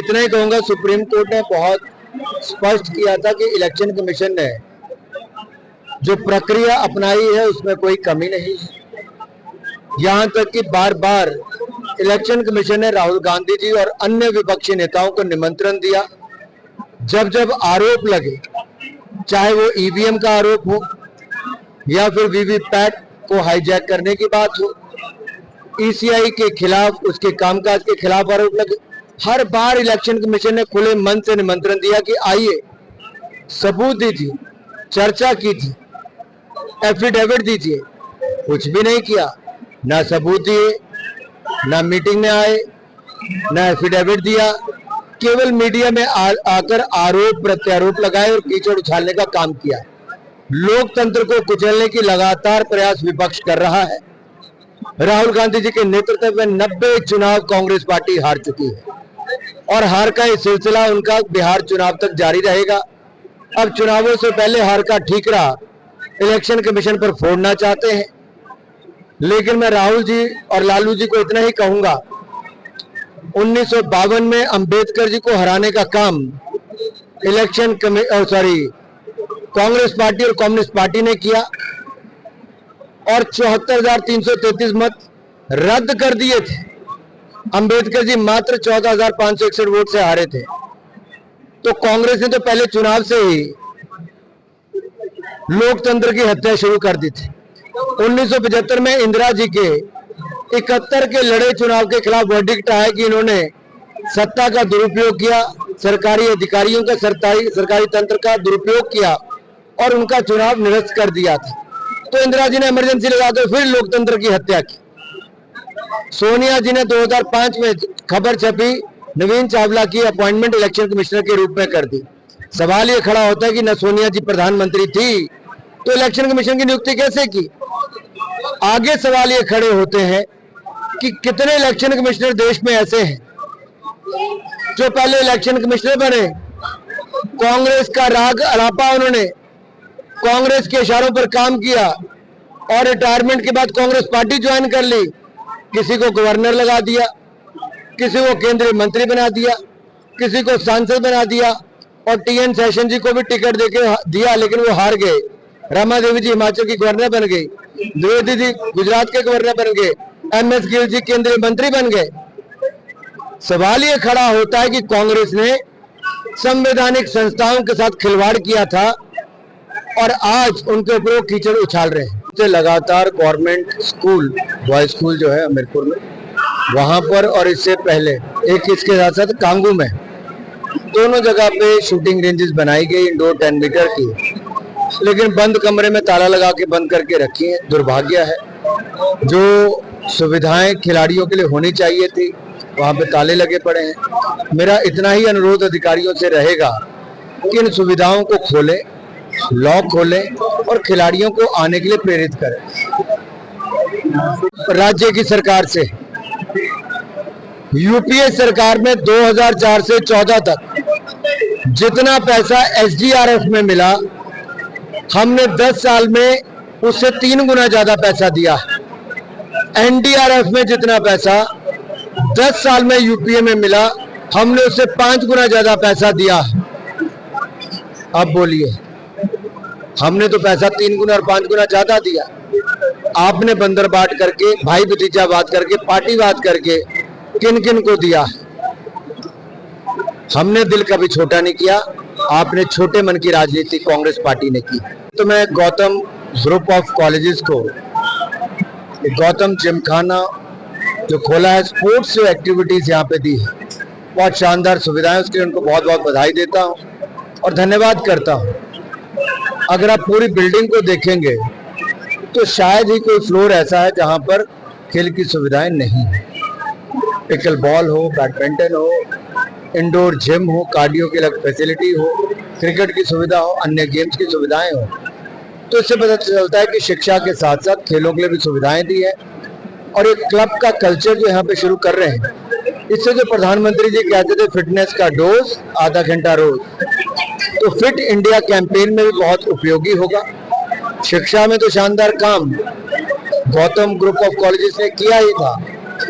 इतना ही कहूंगा, supreme court ने बहुत स्पष्ट किया था कि इलेक्शन कमीशन ने जो प्रक्रिया अपनाई है उसमें कोई कमी नहीं है। यहां तक कि बार बार इलेक्शन कमीशन ने राहुल गांधी जी और अन्य विपक्षी नेताओं को निमंत्रण दिया, जब जब आरोप लगे, चाहे वो ईवीएम का आरोप हो या फिर वीवीपैट को हाईजैक करने की बात हो, ईसीआई के खिलाफ, उसके कामकाज के खिलाफ आरोप लगे, हर बार इलेक्शन कमीशन ने खुले मन से निमंत्रण दिया कि आइए, सबूत दीजिए, चर्चा कीजिए, एफिडेविट दीजिए। कुछ भी नहीं किया, ना सबूत दिए, ना मीटिंग में आए, ना एफिडेविट दिया, केवल मीडिया में आकर आरोप प्रत्यारोप लगाए और कीचड़ उछालने का काम किया। लोकतंत्र को कुचलने की लगातार प्रयास विपक्ष कर रहा है। राहुल गांधी जी के नेतृत्व में 90 चुनाव कांग्रेस पार्टी हार चुकी है और हार का ये सिलसिला उनका बिहार चुनाव तक जारी रहेगा। अब चुनावों से पहले हार का ठीकरा इलेक्शन कमीशन पर फोड़ना चाहते हैं, लेकिन मैं राहुल जी और लालू जी को इतना ही कहूंगा, 1952 में अंबेडकर जी को हराने का काम कांग्रेस पार्टी और कम्युनिस्ट पार्टी ने किया और 74,333 मत रद्द कर दिए थे। अंबेडकर जी मात्र 14,561 वोट से हारे थे। तो कांग्रेस ने तो पहले चुनाव से ही लोकतंत्र की हत्या शुरू कर दी थी। 1975 में इंदिरा जी के 71 के लड़े चुनाव के खिलाफ वर्डिक्ट आया कि इन्होंने सत्ता का दुरुपयोग किया, सरकारी अधिकारियों का, सरकारी तंत्र का दुरुपयोग किया और उनका चुनाव निरस्त कर दिया था। तो इंदिरा जी ने इमरजेंसी लगाकर फिर लोकतंत्र की हत्या की। सोनिया जी ने 2005 में खबर छपी, नवीन चावला की अपॉइंटमेंट इलेक्शन कमिश्नर के रूप में कर दी। सवाल ये खड़ा होता है कि न सोनिया जी प्रधानमंत्री थी तो इलेक्शन कमीशन की नियुक्ति कैसे की। आगे सवाल ये खड़े होते हैं कि कितने इलेक्शन कमिश्नर देश में ऐसे हैं जो पहले इलेक्शन कमिश्नर बने, कांग्रेस का राग अलापा, उन्होंने कांग्रेस के इशारों पर काम किया और रिटायरमेंट के बाद कांग्रेस पार्टी ज्वाइन कर ली। किसी को गवर्नर लगा दिया, किसी को केंद्रीय मंत्री बना दिया, किसी को सांसद बना दिया और टीएन शेषन जी को भी टिकट देके दिया, लेकिन वो हार गए। रमा देवी जी हिमाचल की गवर्नर बन गई, द्विवेदी जी गुजरात के गवर्नर बन गए, एमएस गिल जी केंद्रीय मंत्री बन गए। सवाल ये खड़ा होता है कि कांग्रेस ने संवैधानिक संस्थाओं के साथ खिलवाड़ किया था और आज उनके ऊपर वो कीचड़ उछाल रहे हैं। तो लगातार गवर्नमेंट स्कूल, बॉय स्कूल जो है हमीरपुर में, वहां पर और इससे पहले एक इसके साथ साथ कांगू में, दोनों जगह पे शूटिंग रेंजेस बनाई गई इंडोर 10 मीटर की, लेकिन बंद कमरे में ताला लगा के बंद करके रखी है। दुर्भाग्य है, जो सुविधाएं खिलाड़ियों के लिए होनी चाहिए थी वहां पे ताले लगे पड़े हैं। मेरा इतना ही अनुरोध अधिकारियों से रहेगा कि इन सुविधाओं को खोलें, लॉक खोलें और खिलाड़ियों को आने के लिए प्रेरित करें। राज्य की सरकार से, यूपीए सरकार में 2004 से 14 तक जितना पैसा एसडीआरएफ में मिला, हमने 10 साल में उससे 3 गुना ज्यादा पैसा दिया। एनडीआरएफ में जितना पैसा 10 साल में यूपीए में मिला, हमने उससे 5 गुना ज्यादा पैसा दिया। अब बोलिए, हमने तो पैसा 3 गुना और 5 गुना ज्यादा दिया, आपने बंदर बांट करके, भाई भतीजा बात करके, पार्टी बात करके किन किन को दिया। हमने दिल कभी छोटा नहीं किया, आपने छोटे मन की राजनीति कांग्रेस पार्टी ने की। तो मैं गौतम ग्रुप ऑफ कॉलेजेस को, गौतम जिमखाना जो खोला है, स्पोर्ट्स जो एक्टिविटीज यहाँ पे दी है, बहुत शानदार सुविधाएं, उसके लिए उनको बहुत बहुत बधाई देता हूँ और धन्यवाद करता हूँ। अगर आप पूरी बिल्डिंग को देखेंगे तो शायद ही कोई फ्लोर ऐसा है जहाँ पर खेल की सुविधाएं नहीं है। पिकल बॉल हो, बैडमिंटन हो, इंडोर जिम हो, कार्डियो की अलग फैसिलिटी हो, क्रिकेट की सुविधा हो, अन्य गेम्स की सुविधाएं हो। तो इससे पता चलता है कि शिक्षा के साथ साथ खेलों के लिए भी सुविधाएं दी है और एक क्लब का कल्चर जो यहाँ पे शुरू कर रहे हैं। इससे जो प्रधानमंत्री जी कहते थे फिटनेस का डोज आधा घंटा रोज, तो फिट इंडिया कैंपेन में भी बहुत उपयोगी होगा। शिक्षा में तो शानदार काम गौतम ग्रुप ऑफ कॉलेजेस ने किया ही था,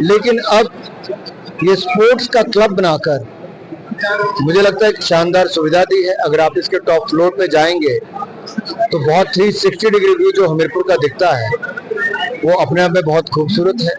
लेकिन अब ये स्पोर्ट्स का क्लब बनाकर मुझे लगता है कि शानदार सुविधा दी है। अगर आप इसके टॉप फ्लोर पे जाएंगे तो बहुत 360 डिग्री व्यू जो हमीरपुर का दिखता है वो अपने आप में बहुत खूबसूरत है।